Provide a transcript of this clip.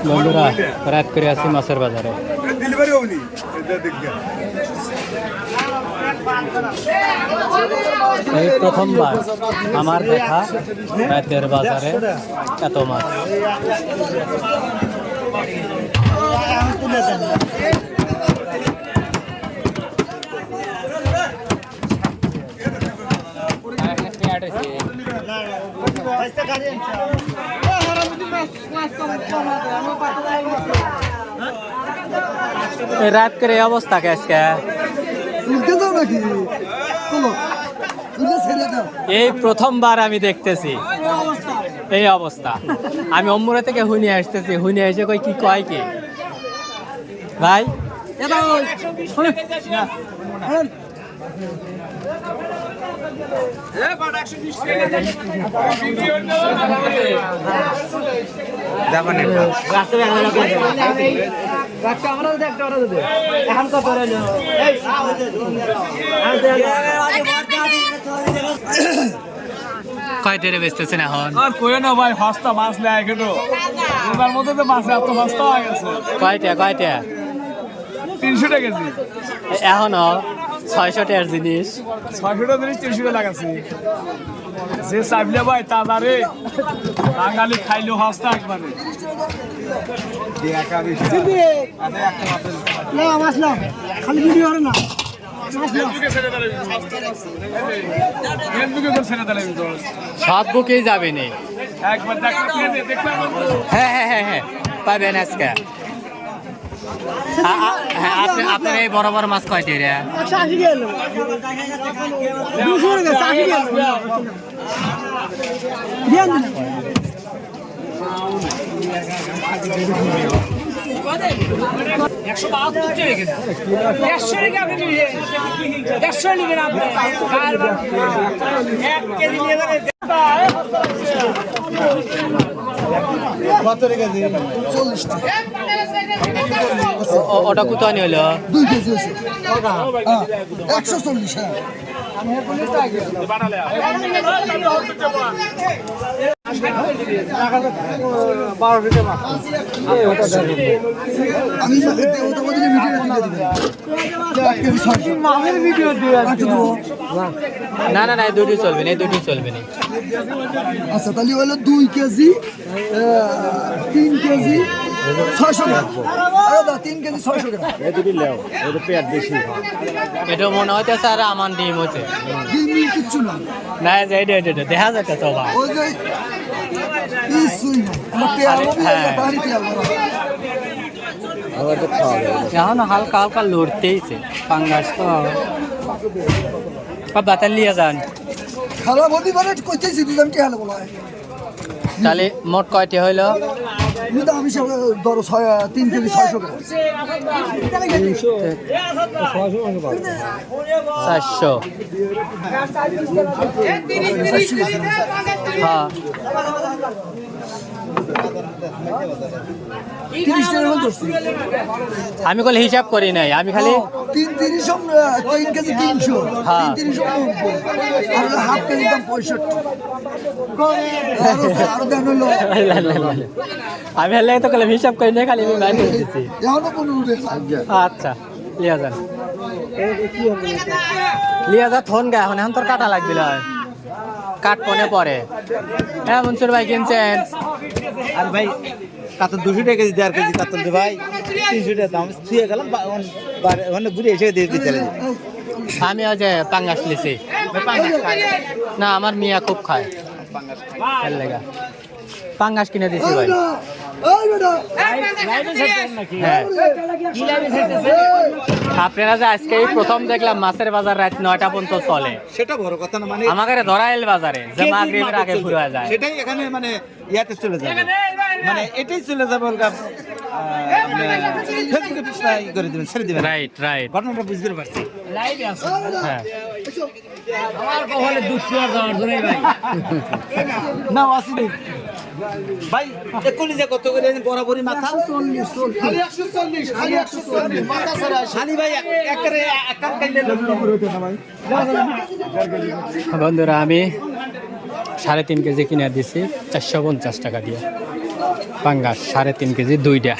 বন্ধুরা রাত করে আছি মাছের বাজারে। এই প্রথমবার আমার দেখা রাতের বাজারে এত মাছ। রাত করে অবস্থা কেসকে এই প্রথমবার আমি দেখতেছি এই অবস্থা। আমি অম্মুরা থেকে হুনিয়ে আসতেছি, হুনিয়ে এসে কই কি কয় কি ভাই কয় টেরে বেচতেছেন এখন? না ভাই সস্তা মাছ নেয় কিন্তু এবার মধ্যে তো মাছ এত সস্তা হয়ে গেছে। কয়টা 300 টাকা কেজি। এখনো 600 টাকার জিনিস, 600 টাকা জিনিস 300 টাকা লাগাচ্ছি। যে চাইলে ভাই তাজা রে, বাঙালি খাইলেও সস্তা একবারে। খালি ভিডিও করে না, সব বুকেই যাবে নি। একবার দেখলাম। হ্যাঁ হ্যাঁ হ্যাঁ হ্যাঁ পাবেন আজকে। আপনার এই বড় বড় মাছ কয়টি রে? ওটা কোথায় নিয়ে হলো? 2 কেজি আছে 140। না না না দুটি চলবে না, দুটি চলবে না। আচ্ছা তাহলে হলো 2 কেজি 3 কেজি 600 গ্রাম। 3 কেজি 600 গ্রাম। এটা মনে হচ্ছে স্যার আমার ডিম হচ্ছে ডিম কিচ্ছু না। না এটা দেখা যাচ্ছে তো ভাই। ওই যে কিছুই না, আমার তেল বাড়ি তেল এখন হালকা হালকা লড়তেইছে পাঙ্গাস তো। বাতাল লিয়ে যান খারাপ হতে পারে কইতেছি দুজন কে হলো বলা। তাহলে মোট কয়টি হইলো? আমি ধরো 3 কেজি 600 গ্রাম। 400। হ্যাঁ 30 টাকা ধরছি আমি কল হিসাব করি নাই, আমি খালি 3 কেজি 300 হ্যাঁ 390 আর হাফ কেজি দাম 65। আর দেন হলো আমি হলে তো কল হিসাব করি নাই, খালি আমি মাইনে দিতেছি। এখনো 15 টাকা। আচ্ছা লিয়া যান, লিয়া যা থন গা। এখন তোর কাটা লাগবে কাট পনে পরে। হ্যাঁ মনসুর ভাই কিনছেন? আর ভাই কাতল 200 টাকা কেজি, 1.5 কেজি কাতল দে ভাই 300 টাকা দাম ছুঁয়ে গেলাম। ওখানে ঘুরে এসে দিয়ে দিতে আমি আজ পাঙ্গাস লিছি না, আমার মিয়া খুব খায় পাঙ্গাস কিনে দিছি ভাই। হ্যাঁ আপনারা যে আজকে প্রথম দেখলাম মাছের বাজার রাত 9টা পর্যন্ত চলে, সেটা বড় কথা না। মানে আমাকে ধরাইল বাজারে যে মাগরিবের আগে ঘুরে যায়, সেটাই এখানে মানে ইয়াতে চলে যাবে, মানে এটাই চলে যাবে। ফেসবুকে করে দিবেন, ছেড়ে দিবেন। রাইট রাইট ঘটনাটা বুঝতে পারছি। হ্যাঁ আমার কপালে দুঃসময় যাওয়ার জন্য ভাই না আসিনি ভাই। এক্ষুনি যে কত করে বরাবরই মাথা 40 খালি 140 মাথা ছাড়া শালি ভাই একেবারে একান কাইলে বন্ধুরা আমি 3.5 কেজি কিনে দিছি 450 টাকা দিয়ে। পাঙ্গাস 3.5 কেজি দুইটা।